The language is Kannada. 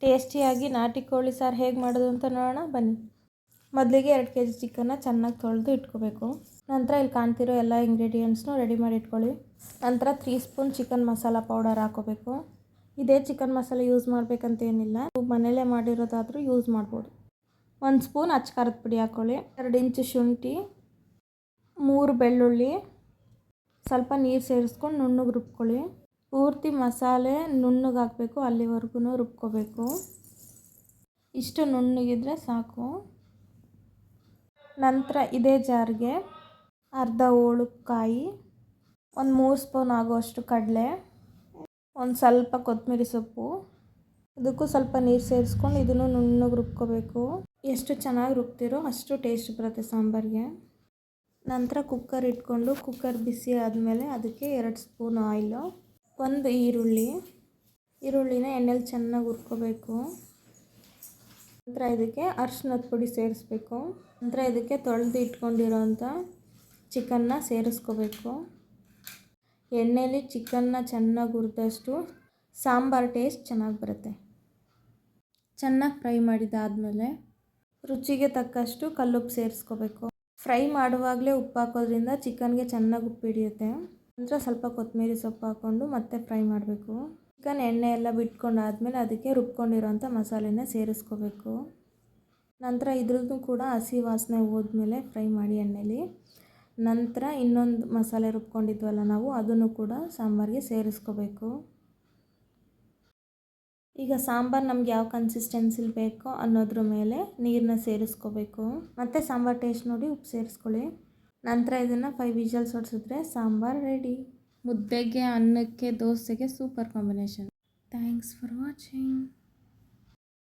ಟೇಸ್ಟಿಯಾಗಿ ನಾಟಿ ಕೋಳಿ ಸಾರು ಹೇಗೆ ಮಾಡೋದು ಅಂತ ನೋಡೋಣ ಬನ್ನಿ. ಮೊದಲಿಗೆ 2 kg ಚಿಕನ್ನ ಚೆನ್ನಾಗಿ ತೊಳೆದು ಇಟ್ಕೋಬೇಕು. ನಂತರ ಇಲ್ಲಿ ಕಾಣ್ತಿರೋ ಎಲ್ಲ ಇಂಗ್ರೀಡಿಯೆಂಟ್ಸ್ನು ರೆಡಿ ಮಾಡಿ ಇಟ್ಕೊಳ್ಳಿ. ನಂತರ 3 ಸ್ಪೂನ್ ಚಿಕನ್ ಮಸಾಲ ಪೌಡರ್ ಹಾಕೋಬೇಕು. ಇದೇ ಚಿಕನ್ ಮಸಾಲೆ ಯೂಸ್ ಮಾಡಬೇಕಂತ ಏನಿಲ್ಲ, ಮನೆಯಲ್ಲೇ ಮಾಡಿರೋದಾದರೂ ಯೂಸ್ ಮಾಡ್ಬೋದು. 1 ಸ್ಪೂನ್ ಅಚ್ಚ ಖಾರದ ಪುಡಿ ಹಾಕ್ಕೊಳ್ಳಿ. 2 ಇಂಚು ಶುಂಠಿ, 3 ಬೆಳ್ಳುಳ್ಳಿ, ಸ್ವಲ್ಪ ನೀರು ಸೇರಿಸ್ಕೊಂಡು ನುಣ್ಣಗೆ ರುಬ್ಕೊಳ್ಳಿ. ಪೂರ್ತಿ ಮಸಾಲೆ ನುಣ್ಣಗೆ ಹಾಕಬೇಕು, ಅಲ್ಲಿವರೆಗೂ ರುಬ್ಕೋಬೇಕು. ಇಷ್ಟು ನುಣ್ಣಗಿದ್ರೆ ಸಾಕು. ನಂತರ ಇದೇ ಜಾರ್ಗೆ ಅರ್ಧ ಹೋಳುಕಾಯಿ, ಒಂದು 3 ಸ್ಪೂನ್ ಆಗುವಷ್ಟು ಕಡಲೆ, ಒಂದು ಸ್ವಲ್ಪ ಕೊತ್ತಂಬರಿ ಸೊಪ್ಪು, ಇದಕ್ಕೂ ಸ್ವಲ್ಪ ನೀರು ಸೇರಿಸ್ಕೊಂಡು ಇದನ್ನು ನುಣ್ಣಗೆ ರುಬ್ಕೋಬೇಕು. ಎಷ್ಟು ಚೆನ್ನಾಗಿ ರುಬ್ತಿರೋ ಅಷ್ಟು ಟೇಸ್ಟ್ ಬರುತ್ತೆ ಸಾಂಬಾರಿಗೆ. ನಂತರ ಕುಕ್ಕರ್ ಇಟ್ಕೊಂಡು ಕುಕ್ಕರ್ ಬಿಸಿ ಆದಮೇಲೆ ಅದಕ್ಕೆ 2 ಸ್ಪೂನ್ ಆಯಿಲು, 1 ಈರುಳ್ಳಿನ ಎಣ್ಣೆಲಿ ಚೆನ್ನಾಗಿ ಹುರ್ಕೋಬೇಕು. ನಂತರ ಇದಕ್ಕೆ ಅರಿಶಿನದ ಪುಡಿ ಸೇರಿಸ್ಬೇಕು. ನಂತರ ಇದಕ್ಕೆ ತೊಳೆದು ಇಟ್ಕೊಂಡಿರೋಂಥ ಚಿಕನ್ನ ಸೇರಿಸ್ಕೋಬೇಕು. ಎಣ್ಣೆಲಿ ಚಿಕನ್ನ ಚೆನ್ನಾಗಿ ಹುರಿದಷ್ಟು ಸಾಂಬಾರು ಟೇಸ್ಟ್ ಚೆನ್ನಾಗಿ ಬರುತ್ತೆ. ಚೆನ್ನಾಗಿ ಫ್ರೈ ಮಾಡಿದ್ದಾದಮೇಲೆ ರುಚಿಗೆ ತಕ್ಕಷ್ಟು ಕಲ್ಲುಪ್ಪು ಸೇರಿಸ್ಕೋಬೇಕು. ಫ್ರೈ ಮಾಡುವಾಗಲೇ ಉಪ್ಪು ಹಾಕೋದ್ರಿಂದ ಚಿಕನ್ಗೆ ಚೆನ್ನಾಗಿ ಉಪ್ಪು ಹಿಡಿಯುತ್ತೆ. ನಂತರ ಸ್ವಲ್ಪ ಕೊತ್ತಂಬರಿ ಸೊಪ್ಪು ಹಾಕ್ಕೊಂಡು ಮತ್ತೆ ಫ್ರೈ ಮಾಡಬೇಕು. ಚಿಕನ್ ಎಣ್ಣೆ ಎಲ್ಲ ಬಿಟ್ಕೊಂಡಾದ್ಮೇಲೆ ಅದಕ್ಕೆ ರುಬ್ಕೊಂಡಿರೋಂಥ ಮಸಾಲೆನ ಸೇರಿಸ್ಕೋಬೇಕು. ನಂತರ ಇದ್ರದ್ದು ಕೂಡ ಹಸಿ ವಾಸನೆ ಹೋದ್ಮೇಲೆ ಫ್ರೈ ಮಾಡಿ ಎಣ್ಣೆಲಿ. ನಂತರ ಇನ್ನೊಂದು ಮಸಾಲೆ ರುಬ್ಕೊಂಡಿದ್ವಲ್ಲ ನಾವು, ಅದನ್ನು ಕೂಡ ಸಾಂಬಾರಿಗೆ ಸೇರಿಸ್ಕೋಬೇಕು. ಈಗ ಸಾಂಬಾರು ನಮ್ಗೆ ಯಾವ ಕನ್ಸಿಸ್ಟೆನ್ಸಿಲಿ ಬೇಕೋ ಅನ್ನೋದ್ರ ಮೇಲೆ ನೀರನ್ನ ಸೇರಿಸ್ಕೋಬೇಕು. ಮತ್ತು ಸಾಂಬಾರು ಟೇಸ್ಟ್ ನೋಡಿ ಉಪ್ಪು ಸೇರಿಸ್ಕೊಳ್ಳಿ. ನಂತರ ಇದನ್ನು 5 ವಿಷಲ್ಸ್ ಹೊಡೆಸಿದ್ರೆ ಸಾಂಬಾರು ರೆಡಿ. ಮುದ್ದೆಗೆ, ಅನ್ನಕ್ಕೆ, ದೋಸೆಗೆ super combination. Thanks for watching.